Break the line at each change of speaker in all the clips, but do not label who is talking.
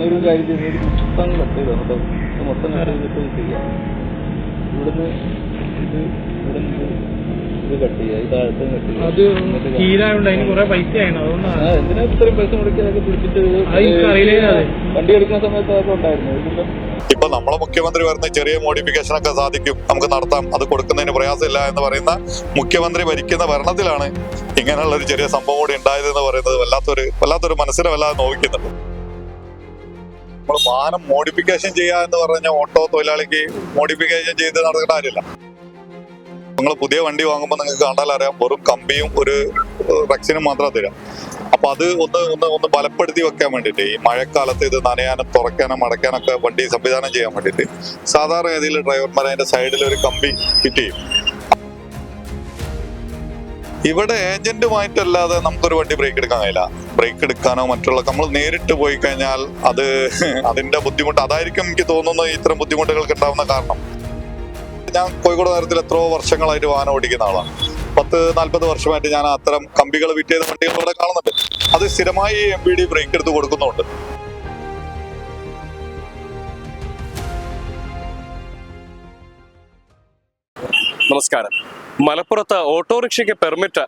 ഒരു കാര്യം ചെയ്ത് മൊത്തം കട്ട് ചെയ്തോ കേട്ടോ, മൊത്തം കട്ട് ചെയ്തിട്ട് ചെയ്യാം. ഇവിടുന്ന് ഇത് ഇത് കട്ട് ചെയ്യുക, ഈ താഴത്തെ കട്ട് ചെയ്യുക. എന്തിനാ ഇത്രയും പൈസ മുടക്കി അതൊക്കെ പിടിച്ചിട്ട് വണ്ടി എടുക്കുന്ന സമയത്ത് അതൊക്കെ ഉണ്ടായിരുന്നു. ഇതെല്ലാം
ഇപ്പൊ നമ്മളെ മുഖ്യമന്ത്രി പറയുന്ന ചെറിയ മോഡിഫിക്കേഷൻ ഒക്കെ സാധിക്കും, നമുക്ക് നടത്താം, അത് കൊടുക്കുന്നതിന് പ്രയാസമില്ല എന്ന് പറയുന്ന മുഖ്യമന്ത്രി ഭരിക്കുന്ന ഭരണത്തിലാണ് ഇങ്ങനെയുള്ള ഒരു ചെറിയ സംഭവം കൂടി ഉണ്ടായതെന്ന് പറയുന്നത് വല്ലാത്തൊരു മനസ്സിനെ വല്ലാതെ നോവിക്കുന്നുണ്ട്. നമ്മൾ വാഹനം മോഡിഫിക്കേഷൻ ചെയ്യുക എന്ന് പറഞ്ഞാൽ ഓട്ടോ തൊഴിലാളിക്ക് മോഡിഫിക്കേഷൻ ചെയ്ത് നടക്കേണ്ട കാര്യമില്ല. നിങ്ങൾ പുതിയ വണ്ടി വാങ്ങുമ്പോൾ നിങ്ങൾക്ക് കണ്ടാൽ അറിയാം, വെറും കമ്പിയും ഒരു റക്സിനും മാത്രം തരാം. അപ്പൊ അത് ഒന്ന് ബലപ്പെടുത്തി വെക്കാൻ വേണ്ടിയിട്ട് ഈ മഴക്കാലത്ത് ഇത് നനയാനും തുറക്കാനും അടയ്ക്കാനൊക്കെ വണ്ടി സംവിധാനം ചെയ്യാൻ വേണ്ടിയിട്ട് സാധാരണ ഗതിയിൽ ഡ്രൈവർമാർ അതിന്റെ സൈഡിൽ ഒരു കമ്പി ഫിറ്റ് ചെയ്യും. ഇവിടെ ഏജന്റുമായിട്ടല്ലാതെ നമുക്കൊരു വണ്ടി ബ്രേക്ക് എടുക്കാൻ കഴിയില്ല. ബ്രേക്ക് എടുക്കാനോ മറ്റുള്ള നമ്മൾ നേരിട്ട് പോയി കഴിഞ്ഞാൽ അതിന്റെ ബുദ്ധിമുട്ട് അതായിരിക്കും എനിക്ക് തോന്നുന്നത് ഇത്തരം ബുദ്ധിമുട്ടുകൾക്ക് ഉണ്ടാവുന്ന കാരണം. ഞാൻ കോഴിക്കോട് നഗരത്തിൽ എത്രയോ വർഷങ്ങളായിട്ട് വാഹനം ഓടിക്കുന്ന ആളാണ്. 40 വർഷമായിട്ട് ഞാൻ അത്തരം കമ്പികൾ ഫിറ്റ് ചെയ്ത വണ്ടികൾ ഇവിടെ കാണുന്നുണ്ട്. അത് സ്ഥിരമായി MVD ബ്രേക്ക് എടുത്ത് കൊടുക്കുന്നുണ്ട്.
നമസ്കാരം. മലപ്പുറത്ത് ഓട്ടോറിക്ഷയ്ക്ക് പെർമിറ്റ്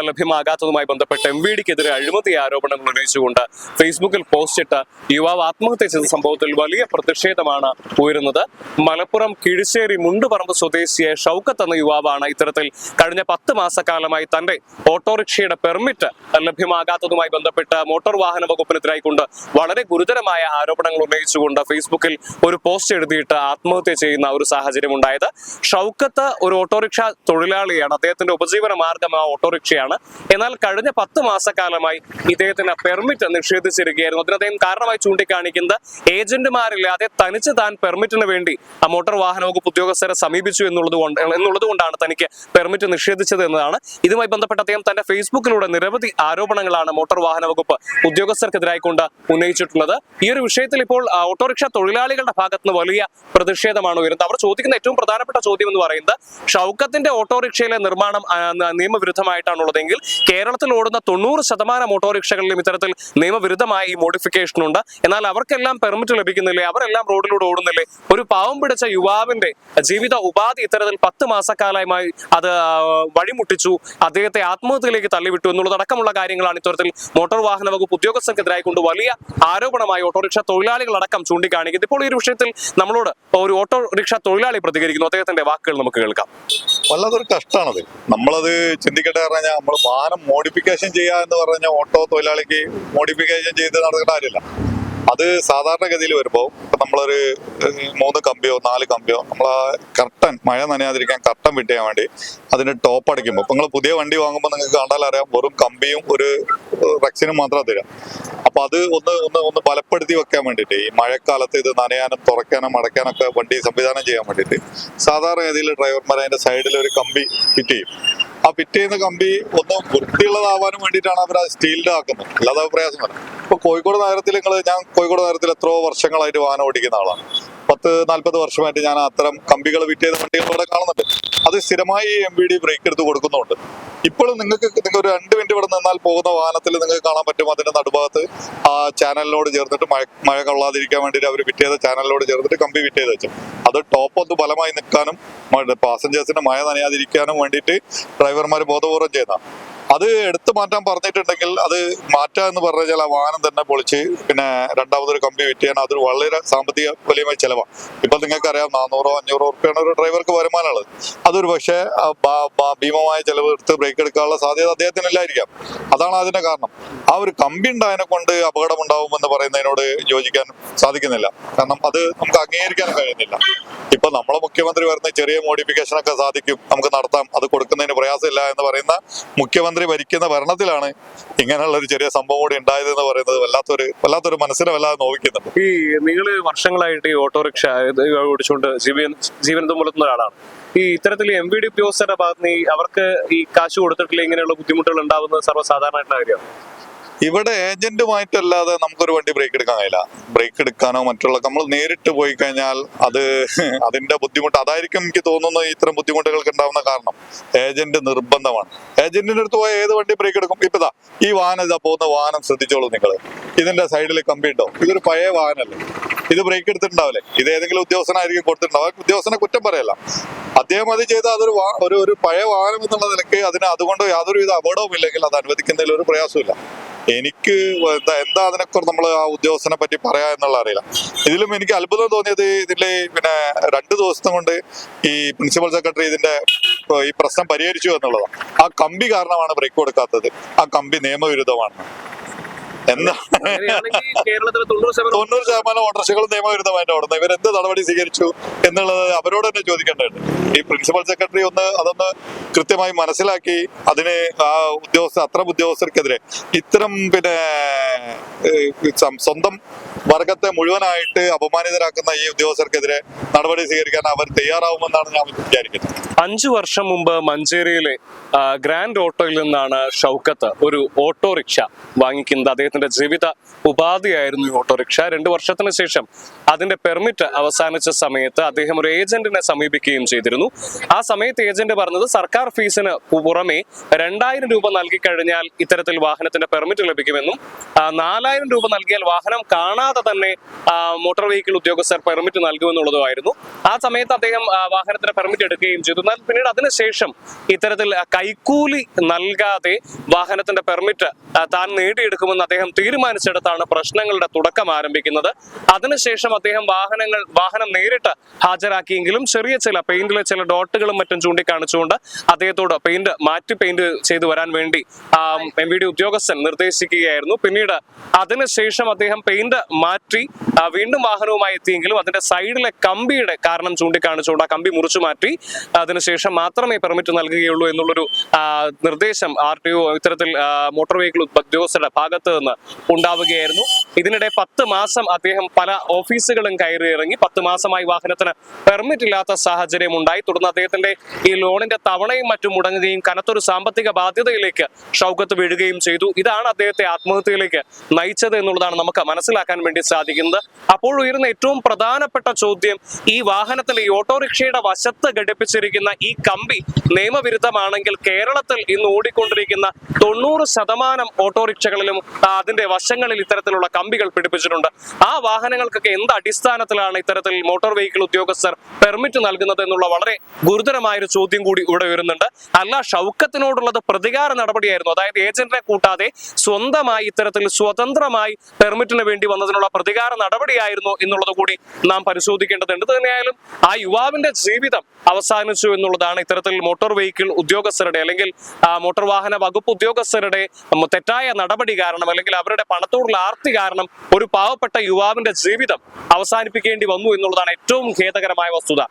ലഭ്യമാകാത്തതുമായി ബന്ധപ്പെട്ട് MVDക്കെതിരെ അഴിമതി ആരോപണങ്ങൾ ഉന്നയിച്ചുകൊണ്ട് ഫേസ്ബുക്കിൽ പോസ്റ്റിട്ട യുവാവ് ആത്മഹത്യ ചെയ്ത സംഭവത്തിൽ വലിയ പ്രതിഷേധമാണ് ഉയരുന്നത്. മലപ്പുറം കിഴിശ്ശേരി മുണ്ടുപറമ്പ് സ്വദേശിയെ ഷൗക്കത്ത് എന്ന യുവാവാണ് ഇത്തരത്തിൽ കഴിഞ്ഞ 10 മാസക്കാലമായി തന്റെ ഓട്ടോറിക്ഷയുടെ പെർമിറ്റ് ലഭ്യമാകാത്തതുമായി ബന്ധപ്പെട്ട് മോട്ടോർ വാഹന വകുപ്പിനെതിരായിക്കൊണ്ട് വളരെ ഗുരുതരമായ ആരോപണങ്ങൾ ഉന്നയിച്ചുകൊണ്ട് ഫേസ്ബുക്കിൽ ഒരു പോസ്റ്റ് എഴുതിയിട്ട് ആത്മഹത്യ ചെയ്യുന്ന ഒരു സാഹചര്യം ഉണ്ടായത്. ഷൗക്കത്ത് ഒരു ഓട്ടോറിക്ഷ തൊഴിലാളിയാണ്, അദ്ദേഹത്തിന്റെ ഉപജീവന മാർഗം ആ ഓട്ടോറിക്ഷയാണ്. എന്നാൽ കഴിഞ്ഞ 10 മാസക്കാലമായി ഇദ്ദേഹത്തിന് പെർമിറ്റ് നിഷേധിച്ചിരിക്കുകയായിരുന്നു. അതിന് അദ്ദേഹം കാരണമായി ചൂണ്ടിക്കാണിക്കുന്നത് ഏജന്റുമാരില്ലാതെ തനിച്ച് താൻ പെർമിറ്റിന് വേണ്ടി ആ മോട്ടോർ വാഹന വകുപ്പ് ഉദ്യോഗസ്ഥരെ സമീപിച്ചു എന്നുള്ളതുകൊണ്ടാണ് തനിക്ക് പെർമിറ്റ് നിഷേധിച്ചത് എന്നതാണ്. ഇതുമായി ബന്ധപ്പെട്ട് അദ്ദേഹം തന്റെ ഫേസ്ബുക്കിലൂടെ നിരവധി ആരോപണങ്ങളാണ് മോട്ടോർ വാഹന വകുപ്പ് ഉദ്യോഗസ്ഥർക്കെതിരായിക്കൊണ്ട് ഉന്നയിച്ചിട്ടുള്ളത്. ഈ ഒരു വിഷയത്തിൽ ഇപ്പോൾ ഓട്ടോറിക്ഷ തൊഴിലാളികളുടെ ഭാഗത്ത് നിന്ന് വലിയ പ്രതിഷേധമാണ് ഉയരുന്നത്. അവർ ചോദിക്കുന്ന ഏറ്റവും പ്രധാനപ്പെട്ട ചോദ്യം എന്ന് പറയുന്നത്, ഷൗക്കത്തിന്റെ ഓട്ടോറിക്ഷയിലെ നിർമ്മാണം നിയമവിരുദ്ധമായിട്ടാണുള്ളതെങ്കിൽ കേരളത്തിൽ ഓടുന്ന 90% ഓട്ടോറിക്ഷകളിലും ഇത്തരത്തിൽ നിയമവിരുദ്ധമായ ഈ മോഡിഫിക്കേഷൻ ഉണ്ട്. എന്നാൽ അവർക്കെല്ലാം പെർമിറ്റ് ലഭിക്കുന്നില്ലേ, അവരെല്ലാം റോഡിലൂടെ ഓടുന്നില്ലേ? ഒരു പാവം പിടിച്ച യുവാവിന്റെ ജീവിത ഉപാധി ഇത്തരത്തിൽ 10 മാസക്കാലമായി അത് വഴിമുട്ടിച്ചു, അദ്ദേഹത്തെ ആത്മഹത്യയിലേക്ക് തള്ളിവിട്ടു എന്നുള്ളതടക്കമുള്ള കാര്യങ്ങളാണ് ഇത്തരത്തിൽ മോട്ടോർ വാഹന വകുപ്പ് ഉദ്യോഗസ്ഥർക്കെതിരായി കൊണ്ട് വലിയ ആരോപണമായി ഓട്ടോറിക്ഷ തൊഴിലാളികളടക്കം ചൂണ്ടിക്കാണിക്കുന്നത്. ഇപ്പോൾ ഈ ഒരു വിഷയത്തിൽ നമ്മളോട് ഒരു ഓട്ടോറിക്ഷ തൊഴിലാളി പ്രതികരിക്കുന്നു. അദ്ദേഹത്തിന്റെ വാക്കുകൾ നമുക്ക് കേൾക്കാം.
വല്ലാത്തൊരു കഷ്ടമാണത്. നമ്മളത് ചിന്തിക്കട്ടെ പറഞ്ഞാൽ, നമ്മൾ വാഹനം മോഡിഫിക്കേഷൻ ചെയ്യുക എന്ന് പറഞ്ഞാൽ ഓട്ടോ തൊഴിലാളിക്ക് മോഡിഫിക്കേഷൻ ചെയ്ത് നടക്കേണ്ട കാര്യമില്ല. അത് സാധാരണഗതിയിൽ വരുമ്പോൾ ഇപ്പം നമ്മളൊരു 3 കമ്പിയോ 4 കമ്പിയോ നമ്മൾ ആ കർട്ടൻ മഴ നനയാതിരിക്കാൻ കർട്ടൻ ഫിറ്റ് ചെയ്യാൻ വേണ്ടി അതിന് ടോപ്പ് അടിക്കുമ്പോൾ, ഇപ്പം നിങ്ങൾ പുതിയ വണ്ടി വാങ്ങുമ്പോൾ നിങ്ങൾക്ക് കണ്ടാൽ അറിയാം, വെറും കമ്പിയും ഒരു റക്സിനും മാത്രം തരാം. അപ്പൊ അത് ഒന്ന് ബലപ്പെടുത്തി വെക്കാൻ വേണ്ടിയിട്ട് ഈ മഴക്കാലത്ത് ഇത് നനയാനും തുറക്കാനും അടയ്ക്കാനൊക്കെ വണ്ടി സംവിധാനം ചെയ്യാൻ വേണ്ടിയിട്ട് സാധാരണ ഗതിയിൽ ഡ്രൈവർമാർ അതിന്റെ സൈഡിൽ ഒരു കമ്പി ഫിറ്റ് ചെയ്യും. ആ ഫിറ്റ് ചെയ്യുന്ന കമ്പി ഒന്ന് വൃത്തിയുള്ളതാവാനും വേണ്ടിയിട്ടാണ് അവർ അത് സ്റ്റീലിന്റെ ആക്കുന്നത്, അല്ലാതെ പ്രയാസമല്ല. ഇപ്പൊ കോഴിക്കോട് നഗരത്തിൽ ഞാൻ കോഴിക്കോട് നഗരത്തിൽ എത്രയോ വർഷങ്ങളായിട്ട് വാഹനം ഓടിക്കുന്ന ആളാണ്. 40 വർഷമായിട്ട് ഞാൻ അത്തരം കമ്പികൾ ഫിറ്റ് ചെയ്ത വണ്ടികൾ ഇവിടെ കാണുന്നുണ്ട്. അത് സ്ഥിരമായി MVD ബ്രേക്ക് എടുത്ത് കൊടുക്കുന്നുണ്ട്. ഇപ്പോഴും നിങ്ങൾ ഒരു 2 മിനിറ്റ് ഇവിടെ നിന്നാൽ പോകുന്ന വാഹനത്തിൽ നിങ്ങൾക്ക് കാണാൻ പറ്റും, അതിന്റെ നടുഭാഗത്ത് ആ ചാനലിനോട് ചേർന്നിട്ട് മഴ കൊള്ളാതിരിക്കാൻ വേണ്ടിയിട്ട് അവർ ഫിറ്റ് ചെയ്ത ചാനലിനോട് ചേർന്നിട്ട് കമ്പി ഫിറ്റ് ചെയ്ത് വെച്ചു. അത് ടോപ്പ് ഒന്ന് ബലമായി നിൽക്കാനും പാസഞ്ചേഴ്സിന് മഴ നനയാതിരിക്കാനും വേണ്ടിയിട്ട് ഡ്രൈവർമാർ ബോധപൂർവം ചെയ്യുന്ന. അത് എടുത്തു മാറ്റാൻ പറഞ്ഞിട്ടുണ്ടെങ്കിൽ അത് മാറ്റാ എന്ന് പറഞ്ഞാൽ ആ വാഹനം തന്നെ പൊളിച്ച് പിന്നെ രണ്ടാമതൊരു കമ്പി ഫിറ്റ് ചെയ്യാൻ അതൊരു വളരെ സാമ്പത്തിക വലിയ ചെലവാണ്. ഇപ്പൊ നിങ്ങൾക്കറിയാം, 400-500 റുപ്യാണ് ഒരു ഡ്രൈവർക്ക് വരുമാനമുള്ളത്. അതൊരു പക്ഷേ ഭീമമായ ചെലവ് എടുത്ത് ബ്രേക്ക് എടുക്കാനുള്ള സാധ്യത അദ്ദേഹത്തിന് ഇല്ലായിരിക്കാം. അതാണ് അതിന്റെ കാരണം. ആ ഒരു കമ്പി ഉണ്ടായതിനെ കൊണ്ട് അപകടമുണ്ടാവുമെന്ന് പറയുന്നതിനോട് യോജിക്കാൻ സാധിക്കുന്നില്ല. കാരണം അത് നമുക്ക് അംഗീകരിക്കാൻ കഴിയുന്നില്ല. ഇപ്പൊ നമ്മളെ മുഖ്യമന്ത്രി പറയുന്ന ചെറിയ മോഡിഫിക്കേഷൻ ഒക്കെ സാധിക്കും, നമുക്ക് നടത്താം, അത് കൊടുക്കുന്നതിന് പ്രയാസമില്ല എന്ന് പറയുന്ന മുഖ്യമന്ത്രി ഭരിക്കുന്ന ഭരണത്തിലാണ് ഇങ്ങനെയുള്ള ഒരു ചെറിയ സംഭവം കൂടി ഉണ്ടായതെന്ന് പറയുന്നത് വല്ലാത്തൊരു മനസ്സിനെ വല്ലാതെ നോവിക്കുന്നുണ്ട്.
ഈ നിങ്ങൾ വർഷങ്ങളായിട്ട് ഈ ഓട്ടോറിക്ഷ ഓടിച്ചുകൊണ്ട് ജീവൻ തുമ്പുന്ന ഒരാളാണ്. ഈ ഇത്തരത്തിൽ MVD ഉദ്യോഗസ്ഥരുടെ ഭാഗത്ത് നിന്ന് അവർക്ക് ഈ കാശ് കൊടുത്തിട്ടില്ല ഇങ്ങനെയുള്ള ബുദ്ധിമുട്ടുകൾ ഉണ്ടാവുന്നത് സർവ്വസാധാരണമായിട്ടുള്ള കാര്യമാണ്.
ഇവിടെ ഏജന്റുമായിട്ടല്ലാതെ നമുക്കൊരു വണ്ടി ബ്രേക്ക് എടുക്കാൻ കഴിയില്ല. ബ്രേക്ക് എടുക്കാനോ മറ്റുള്ള നമ്മൾ നേരിട്ട് പോയി കഴിഞ്ഞാൽ അത് അതിന്റെ ബുദ്ധിമുട്ട് അതായിരിക്കും എനിക്ക് തോന്നുന്നു ഇത്തരം ബുദ്ധിമുട്ടുകൾക്ക് ഉണ്ടാവുന്ന കാരണം. ഏജന്റ് നിർബന്ധമാണ്. ഏജന്റിന്റെ അടുത്ത് പോയ ഏത് വണ്ടി ബ്രേക്ക് എടുക്കും? ഇപ്പതാ ഈ വാഹനം ഇതാ പോകുന്ന വാഹനം ശ്രദ്ധിച്ചോളൂ നിങ്ങൾ. ഇതിന്റെ സൈഡിൽ കമ്പി ഉണ്ടോ? ഇതൊരു പഴയ വാഹനമല്ലേ, ഇത് ബ്രേക്ക് എടുത്തിട്ടുണ്ടാവില്ലേ? ഇത് ഏതെങ്കിലും ഉദ്യോഗസ്ഥനായിരിക്കും കൊടുത്തിട്ടുണ്ടാവും. ഉദ്യോഗസ്ഥനെ കുറ്റം പറയല്ല, അദ്ദേഹം അത് ചെയ്ത അതൊരു ഒരു പഴയ വാഹനം എന്നുള്ള നിലയ്ക്ക് അതുകൊണ്ട് യാതൊരുവിധ അപകടവും ഇല്ലെങ്കിൽ അത് അനുവദിക്കുന്നതിൽ ഒരു പ്രയാസമില്ല. എനിക്ക് എന്താ അതിനെക്കുറിച്ച് നമ്മൾ ആ ഉദ്യോഗസ്ഥനെ പറ്റി പറയാ എന്നുള്ള അറിയില്ല. ഇതിലും എനിക്ക് അത്ഭുതം തോന്നിയത് ഇതിലെ 2 ദിവസം കൊണ്ട് ഈ പ്രിൻസിപ്പൽ സെക്രട്ടറി ഇതിന്റെ ഈ പ്രശ്നം പരിഹരിച്ചു എന്നുള്ളതാണ്. ആ കമ്പി കാരണമാണ് ബ്രേക്ക് കൊടുക്കാത്തത്. ആ കമ്പി നിയമവിരുദ്ധമാണ്. എന്താ 90% ഓട്ടോറിക്ഷകളും നിയമവിരുദ്ധമായിട്ട് ഓടുന്നത്. ഇവരെന്ത് നടപടി സ്വീകരിച്ചു എന്നുള്ളത് അവരോട് തന്നെ ചോദിക്കേണ്ടതുണ്ട്. ഈ പ്രിൻസിപ്പൽ സെക്രട്ടറി അതൊന്ന് കൃത്യമായി മനസ്സിലാക്കി അതിന് ആ അത്തരം ഉദ്യോഗസ്ഥർക്കെതിരെ ഇത്തരം സ്വന്തം വർഗത്തെ മുഴുവനായിട്ട് അപമാനിതരാക്കുന്ന ഈ ഉദ്യോഗസ്ഥർക്കെതിരെ നടപടി സ്വീകരിക്കാൻ അവർ തയ്യാറാവുമെന്നാണ് ഞാൻ വിചാരിക്കുന്നത്.
5 വർഷം മുമ്പ് മഞ്ചേരിയിലെ ഗ്രാൻഡ് ഓട്ടോയിൽ നിന്നാണ് ഷൗക്കത്ത് ഒരു ഓട്ടോറിക്ഷ വാങ്ങിക്കുന്നത്. അദ്ദേഹത്തിന്റെ ജീവിത ഉപാധിയായിരുന്നു ഈ ഓട്ടോറിക്ഷ. 2 വർഷത്തിന് ശേഷം അതിന്റെ പെർമിറ്റ് അവസാനിച്ച സമയത്ത് അദ്ദേഹം ഒരു ഏജന്റിനെ സമീപിക്കുകയും ചെയ്തിരുന്നു. ആ സമയത്ത് ഏജന്റ് പറഞ്ഞത് സർക്കാർ ഫീസിന് പുറമെ 2000 രൂപ നൽകി കഴിഞ്ഞാൽ ഇത്തരത്തിൽ വാഹനത്തിന്റെ പെർമിറ്റ് ലഭിക്കുമെന്നും 4000 രൂപ നൽകിയാൽ വാഹനം കാണാതെ തന്നെ മോട്ടോർ വെഹിക്കിൾ ഉദ്യോഗസ്ഥർ പെർമിറ്റ് നൽകുമെന്നുള്ളതുമായിരുന്നു. ആ സമയത്ത് അദ്ദേഹം വാഹനത്തിന്റെ പെർമിറ്റ് എടുക്കുകയും ചെയ്തു. എന്നാൽ പിന്നീട് അതിനുശേഷം ഇത്തരത്തിൽ കൈക്കൂലി നൽകാതെ വാഹനത്തിന്റെ പെർമിറ്റ് താൻ നേടിയെടുക്കുമെന്ന് അദ്ദേഹം തീരുമാനിച്ചെടുത്താണ് പ്രശ്നങ്ങളുടെ തുടക്കം ആരംഭിക്കുന്നത്. അതിനുശേഷം അദ്ദേഹം വാഹനം നേരിട്ട് ഹാജരാക്കിയെങ്കിലും ചെറിയ ചില പെയിന്റിലെ ചില ഡോട്ടുകളും മറ്റും ചൂണ്ടിക്കാണിച്ചുകൊണ്ട് അദ്ദേഹത്തോട് മാറ്റി പെയിന്റ് ചെയ്തു വരാൻ വേണ്ടി MVD ഉദ്യോഗസ്ഥൻ നിർദ്ദേശിക്കുകയായിരുന്നു. പിന്നീട് അതിനുശേഷം അദ്ദേഹം പെയിന്റ് മാറ്റി വീണ്ടും വാഹനവുമായി എത്തിയെങ്കിലും അതിന്റെ സൈഡിലെ കമ്പിയുടെ കാരണം ചൂണ്ടിക്കാണിച്ചുകൊണ്ട് ആ കമ്പി മുറിച്ചു മാറ്റി അതിനുശേഷം മാത്രമേ പെർമിറ്റ് നൽകുകയുള്ളൂ എന്നുള്ളൊരു നിർദ്ദേശം RTO ഇത്തരത്തിൽ മോട്ടോർ വെഹിക്കിൾ ഉദ്യോഗസ്ഥരുടെ ഭാഗത്ത് നിന്ന് ഉണ്ടാവുകയായിരുന്നു. ഇതിനിടെ 10 മാസം അദ്ദേഹം പല ഓഫീസുകളും കയറി ഇറങ്ങി. 10 മാസമായി വാഹനത്തിന് പെർമിറ്റ് ഇല്ലാത്ത സാഹചര്യം ഉണ്ടായി. തുടർന്ന് അദ്ദേഹത്തിന്റെ ഈ ലോണിന്റെ തവണയും മറ്റും മുടങ്ങുകയും കനത്തൊരു സാമ്പത്തിക ബാധ്യതയിലേക്ക് ഷൗക്കത്ത് വീഴുകയും ചെയ്തു. ഇതാണ് അദ്ദേഹത്തെ ആത്മഹത്യയിലേക്ക് നയിച്ചത് എന്നുള്ളതാണ് നമുക്ക് മനസ്സിലാക്കാൻ വേണ്ടി സാധിക്കുന്നത്. അപ്പോൾ ഉയരുന്ന ഏറ്റവും പ്രധാനപ്പെട്ട ചോദ്യം, ഈ വാഹനത്തിൽ ഈ ഓട്ടോറിക്ഷയുടെ വശത്ത് ഘടിപ്പിച്ചിരിക്കുന്ന ഈ കമ്പി നിയമവിരുദ്ധമാണെങ്കിൽ കേരളത്തിൽ ഇന്ന് ഓടിക്കൊണ്ടിരിക്കുന്ന 90% ഓട്ടോറിക്ഷകളിലും അതിന്റെ വശങ്ങളിൽ ഇത്തരത്തിലുള്ള കമ്പികൾ പിടിപ്പിച്ചിട്ടുണ്ട്. ആ വാഹനങ്ങൾക്കൊക്കെ എന്ത് അടിസ്ഥാനത്തിലാണ് ഇത്തരത്തിൽ മോട്ടോർ വെഹിക്കിൾ ഉദ്യോഗസ്ഥർ പെർമിറ്റ് നൽകുന്നത് എന്നുള്ള വളരെ ഗുരുതരമായൊരു ചോദ്യം കൂടി ഇവിടെ വരുന്നുണ്ട്. അല്ല, ഷൗക്കത്തിനോടുള്ളത് പ്രതികാര നടപടിയായിരുന്നു, അതായത് ഏജന്റിനെ കൂട്ടാതെ സ്വന്തമായി ഇത്തരത്തിൽ സ്വതന്ത്രമായി പെർമിറ്റിന് വേണ്ടി വന്നതിനുള്ള പ്രതികാര നടപടിയായിരുന്നു എന്നുള്ളത് കൂടി നാം പരിശോധിക്കേണ്ടതുണ്ട്. തന്നെയായാലും ആ യുവാവിന്റെ ജീവിതം അവസാനിച്ചു എന്നുള്ളതാണ് ഇത്തരത്തിൽ മോട്ടോർ വെഹിക്കിൾ ഉദ്യോഗസ്ഥരുടെ അല്ലെങ്കിൽ മോട്ടോർ വാഹന വകുപ്പ് ഉദ്യോഗസ്ഥരുടെ തെറ്റായ നടപടി കാരണം അല്ലെങ്കിൽ അവരുടെ പണത്തോടുള്ള ആർത്തി കാരണം ഒരു പാവപ്പെട്ട യുവാവിന്റെ ജീവിതം അവസാനിപ്പിക്കേണ്ടി വന്നു എന്നുള്ളതാണ് ഏറ്റവും ഖേദകരമായ വസ്തുത.